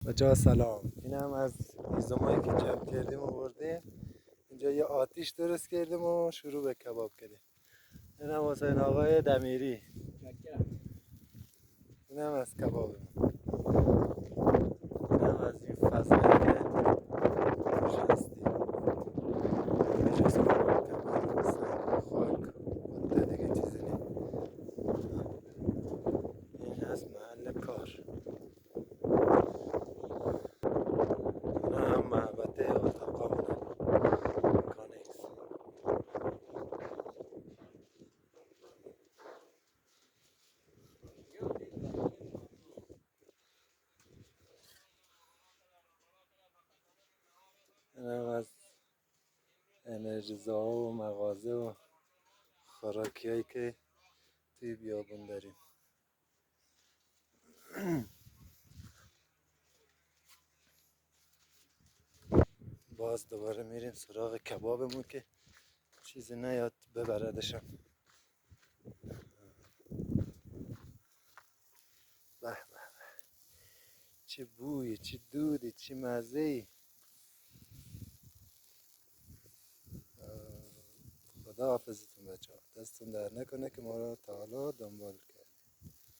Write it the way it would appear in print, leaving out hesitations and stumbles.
بچه ها سلام. این هم از هیزمایی که جمع کردیم و بردیم. اینجا یه آتیش درست کردیم و شروع به کباب کردیم. این هم حسین آقای دمیری. این هم از کباب. این هم از این فضایی که توش هستیم. اینجا کباب کباب خاک بوده دیگه چیزی نیم. این هست محل کار. این هم محبته اتاقامونه کانکس. این هم از انرژیزا و مغازه و خوراکی هایی که توی بیابون داریم. باز دوباره میریم سراغ کبابمون که چیزی نیاد ببردشم. به به چه بویی، چه دودی، چه مزه‌ای. خدا حافظتون بچه ها. دستتون در نکنه که ما رو تا حالا دنبال کرد.